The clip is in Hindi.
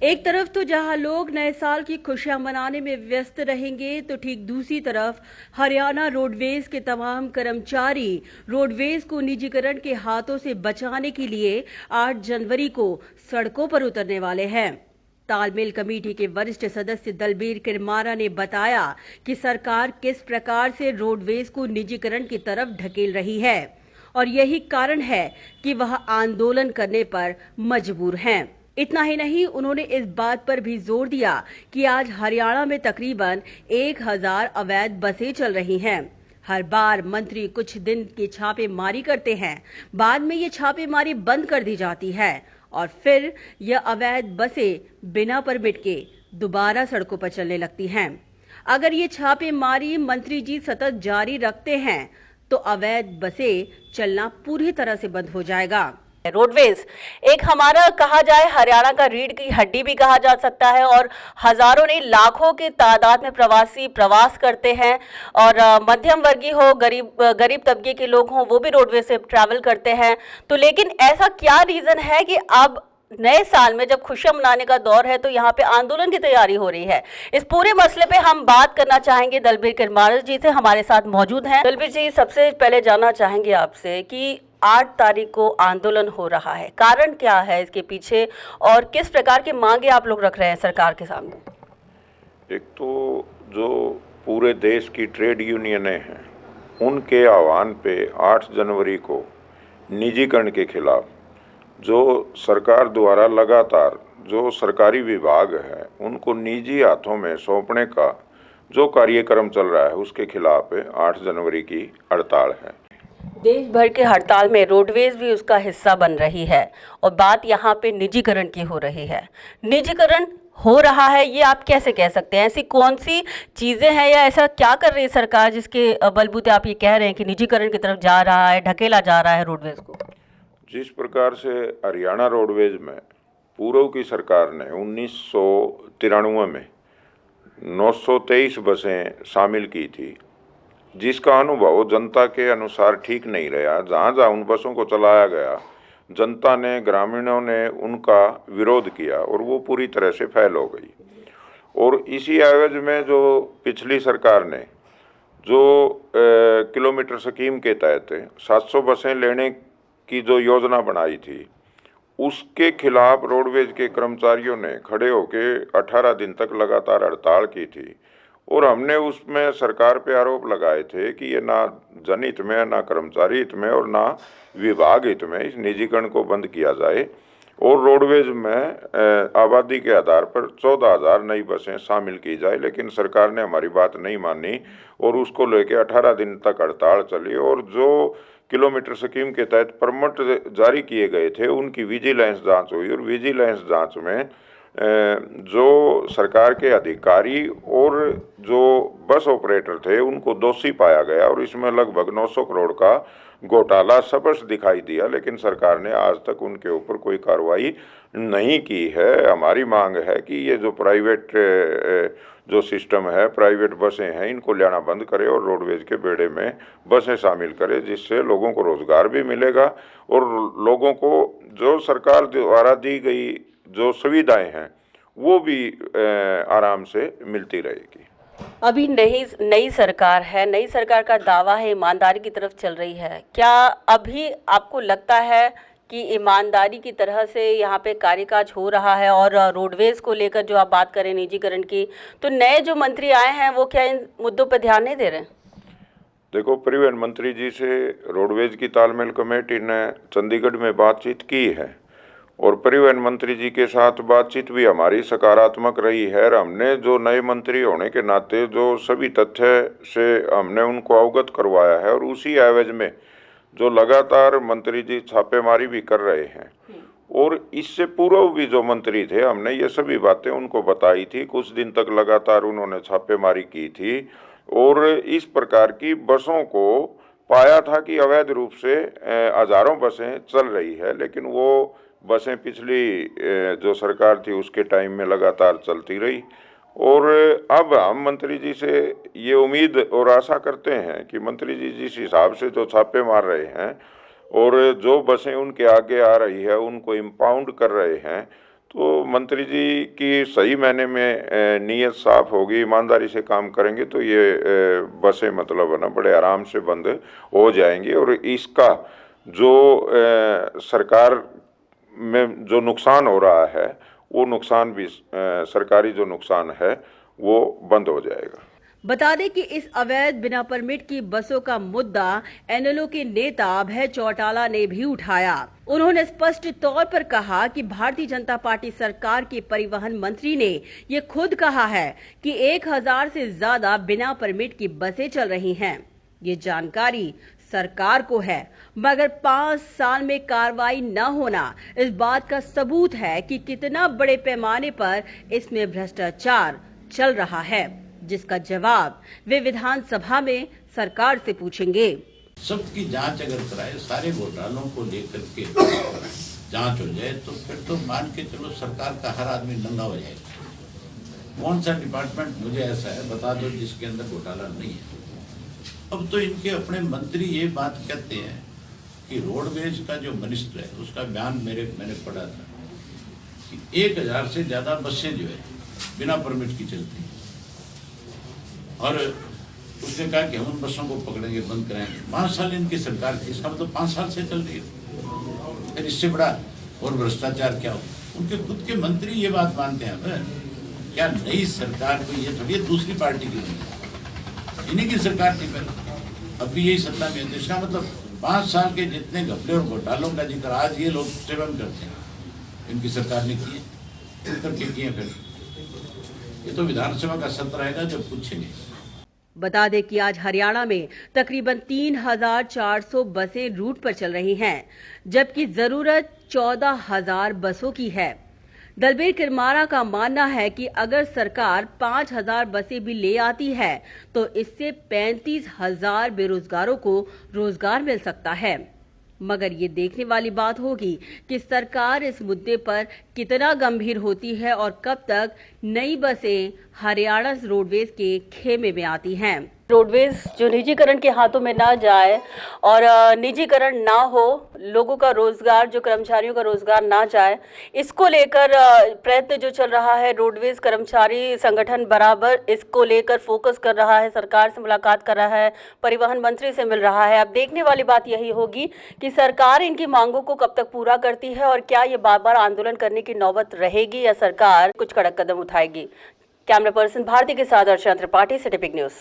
एक तरफ तो जहां लोग नए साल की खुशियां मनाने में व्यस्त रहेंगे, तो ठीक दूसरी तरफ हरियाणा रोडवेज के तमाम कर्मचारी रोडवेज को निजीकरण के हाथों से बचाने के लिए 8 जनवरी को सड़कों पर उतरने वाले हैं। तालमेल कमेटी के वरिष्ठ सदस्य दलबीर किरमारा ने बताया कि सरकार किस प्रकार से रोडवेज को निजीकरण की तरफ ढकेल रही है और यही कारण है कि वह आंदोलन करने पर मजबूर हैं। इतना ही नहीं, उन्होंने इस बात पर भी जोर दिया कि आज हरियाणा में तकरीबन 1000 अवैध बसें चल रही हैं। हर बार मंत्री कुछ दिन की छापेमारी करते हैं, बाद में ये छापेमारी बंद कर दी जाती है और फिर यह अवैध बसें बिना परमिट के दोबारा सड़कों पर चलने लगती हैं। अगर ये छापेमारी मंत्री जी सतत जारी रखते हैं तो अवैध बसें चलना पूरी तरह से बंद हो जाएगा। रोडवेज एक हमारा कहा जाए हरियाणा का रीढ़ की हड्डी भी कहा जा सकता है और हजारों नहीं लाखों की तादाद में प्रवासी प्रवास करते हैं और मध्यम वर्गीय हो गरीब तबके के लोग हों वो भी रोडवेज से ट्रैवल करते हैं। तो लेकिन ऐसा क्या रीजन है कि अब नए साल में जब खुशियां मनाने का दौर है तो यहाँ पे आंदोलन की तैयारी हो रही है? इस पूरे मसले पे हम बात करना चाहेंगे दलबीर किरमारा जी से, हमारे साथ मौजूद हैं। दलबीर जी, सबसे पहले जानना चाहेंगे आपसे कि 8 तारीख को आंदोलन हो रहा है, कारण क्या है इसके पीछे और किस प्रकार की मांगे आप लोग रख रहे हैं सरकार के सामने? एक तो जो पूरे देश की ट्रेड यूनियनें हैं उनके आह्वान पे 8 जनवरी को निजीकरण के खिलाफ जो सरकार द्वारा लगातार जो सरकारी विभाग है उनको निजी हाथों में सौंपने का जो कार्यक्रम चल रहा है उसके खिलाफ 8 जनवरी की हड़ताल है। देश भर के हड़ताल में रोडवेज भी उसका हिस्सा बन रही है और बात यहाँ पे निजीकरण की हो रही है। निजीकरण हो रहा है ये आप कैसे कह सकते हैं? ऐसी कौन सी चीज़ें हैं या ऐसा क्या कर रही है सरकार जिसके बलबूते आप ये कह रहे हैं कि निजीकरण की तरफ जा रहा है, ढकेला जा रहा है रोडवेज को? जिस प्रकार से हरियाणा रोडवेज में पूर्व की सरकार ने 1993 में 923 बसें शामिल की थी, जिसका अनुभव जनता के अनुसार ठीक नहीं रहा। जहाँ जहाँ उन बसों को चलाया गया जनता ने, ग्रामीणों ने उनका विरोध किया और वो पूरी तरह से फैल हो गई। और इसी एवज में जो पिछली सरकार ने जो किलोमीटर स्कीम के तहत 700 बसें लेने की जो योजना बनाई थी उसके खिलाफ रोडवेज के कर्मचारियों ने खड़े होकर 18 दिन तक लगातार हड़ताल की थी और हमने उसमें सरकार पे आरोप लगाए थे कि ये ना जनहित में, ना कर्मचारी हित में और ना विभाग हित में इस निजीकरण को बंद किया जाए और रोडवेज में आबादी के आधार पर 14,000 नई बसें शामिल की जाए। लेकिन सरकार ने हमारी बात नहीं मानी और उसको लेकर 18 दिन तक हड़ताल चली और जो किलोमीटर स्कीम के तहत परमिट जारी किए गए थे उनकी विजिलेंस जांच हुई और विजिलेंस जांच में जो सरकार के अधिकारी और जो बस ऑपरेटर थे उनको दोषी पाया गया और इसमें लगभग 900 करोड़ का घोटाला स्पष्ट दिखाई दिया। लेकिन सरकार ने आज तक उनके ऊपर कोई कार्रवाई नहीं की है। हमारी मांग है कि ये जो प्राइवेट जो सिस्टम है, प्राइवेट बसें हैं, इनको लेना बंद करे और रोडवेज के बेड़े में बसें शामिल करे, जिससे लोगों को रोजगार भी मिलेगा और लोगों को जो सरकार द्वारा दी गई जो सुविधाएं हैं वो भी आराम से मिलती रहेगी। अभी नई सरकार है, नई सरकार का दावा है ईमानदारी की तरफ चल रही है। क्या अभी आपको लगता है कि ईमानदारी की तरह से यहाँ पे कार्यकाज हो रहा है? और रोडवेज को लेकर जो आप बात करें निजीकरण की, तो नए जो मंत्री आए हैं वो क्या इन मुद्दों पर ध्यान नहीं दे रहे? देखो, परिवहन मंत्री जी से रोडवेज की तालमेल कमेटी ने चंडीगढ़ में बातचीत की है और परिवहन मंत्री जी के साथ बातचीत भी हमारी सकारात्मक रही है। हमने जो नए मंत्री होने के नाते जो सभी तथ्य से हमने उनको अवगत करवाया है और उसी एवज में जो लगातार मंत्री जी छापेमारी भी कर रहे हैं और इससे पूर्व भी जो मंत्री थे हमने ये सभी बातें उनको बताई थी। कुछ दिन तक लगातार उन्होंने छापेमारी की थी और इस प्रकार की बसों को पाया था कि अवैध रूप से हजारों बसें चल रही है, लेकिन वो बसें पिछली जो सरकार थी उसके टाइम में लगातार चलती रही। और अब हम मंत्री जी से ये उम्मीद और आशा करते हैं कि मंत्री जी जिस हिसाब से जो छापे मार रहे हैं और जो बसें उनके आगे आ रही है उनको इम्पाउंड कर रहे हैं, तो मंत्री जी की सही मायने में नीयत साफ होगी, ईमानदारी से काम करेंगे तो ये बसें मतलब है ना बड़े आराम से बंद हो जाएंगी। और इसका जो सरकार में जो नुकसान हो रहा है वो नुकसान भी सरकारी जो नुकसान है वो बंद हो जाएगा। बता दें कि इस अवैध बिना परमिट की बसों का मुद्दा एनएलओ के नेता अभय चौटाला ने भी उठाया। उन्होंने स्पष्ट तौर पर कहा कि भारतीय जनता पार्टी सरकार के परिवहन मंत्री ने ये खुद कहा है कि 1000 से ज्यादा बिना परमिट की बसें चल रही हैं। ये जानकारी सरकार को है, मगर 5 साल में कार्रवाई न होना इस बात का सबूत है कि कितना बड़े पैमाने पर इसमें भ्रष्टाचार चल रहा है, जिसका जवाब वे विधानसभा में सरकार से पूछेंगे। सबकी जांच अगर कराए, सारे घोटालों को लेकर के जांच हो जाए तो फिर तो मान के चलो सरकार का हर आदमी नंगा हो जाएगा। कौन सा डिपार्टमेंट मुझे ऐसा है बता दो जिसके अंदर घोटाला नहीं है। अब तो इनके अपने मंत्री ये बात कहते हैं कि रोडवेज का जो मिनिस्टर है उसका बयान मैंने पढ़ा था कि 1000 से ज्यादा बसें जो है बिना परमिट की चलती हैं, और उसने कहा कि हम उन बसों को पकड़ेंगे, बंद कराएंगे। 5 साल इनकी सरकार थी, इसका मतलब 5 साल से चल रही है। फिर इससे बड़ा और भ्रष्टाचार क्या हो? उनके खुद के मंत्री ये बात मानते हैं। क्या नई सरकार को ये थोड़ी दूसरी पार्टी की नहीं, इन्हीं की सरकार थी पहले, अभी यही सत्ता में है। तो इसका मतलब 5 साल के जितने घपले और घोटालों का जिक्र आज ये लोग सेवन करते हैं, इनकी सरकार ने किए, करके किए। फिर ये तो विधानसभा का सत्र रहेगा जब पूछेंगे। बता दें कि आज हरियाणा में तकरीबन 3400 बसें रूट पर चल रही हैं, जबकि जरूरत 14000 बसों की है। दलबीर किरमारा का मानना है कि अगर सरकार 5000 बसें भी ले आती है तो इससे 35000 बेरोजगारों को रोजगार मिल सकता है। मगर ये देखने वाली बात होगी कि सरकार इस मुद्दे पर कितना गंभीर होती है और कब तक नई बसें हरियाणा रोडवेज के खेमे में आती हैं। रोडवेज जो निजीकरण के हाथों में ना जाए और निजीकरण ना हो, लोगों का रोजगार, जो कर्मचारियों का रोजगार ना जाए, इसको लेकर प्रयत्न जो चल रहा है, रोडवेज कर्मचारी संगठन बराबर इसको लेकर फोकस कर रहा है, सरकार से मुलाकात कर रहा है, परिवहन मंत्री से मिल रहा है। अब देखने वाली बात यही होगी कि सरकार इनकी मांगों को कब तक पूरा करती है और क्या ये बार बार आंदोलन करने की नौबत रहेगी या सरकार कुछ कड़क कदम उठाएगी। कैमरा पर्सन भारती के साथ अर्चना त्रिपाठी, सिटी बिग न्यूज़।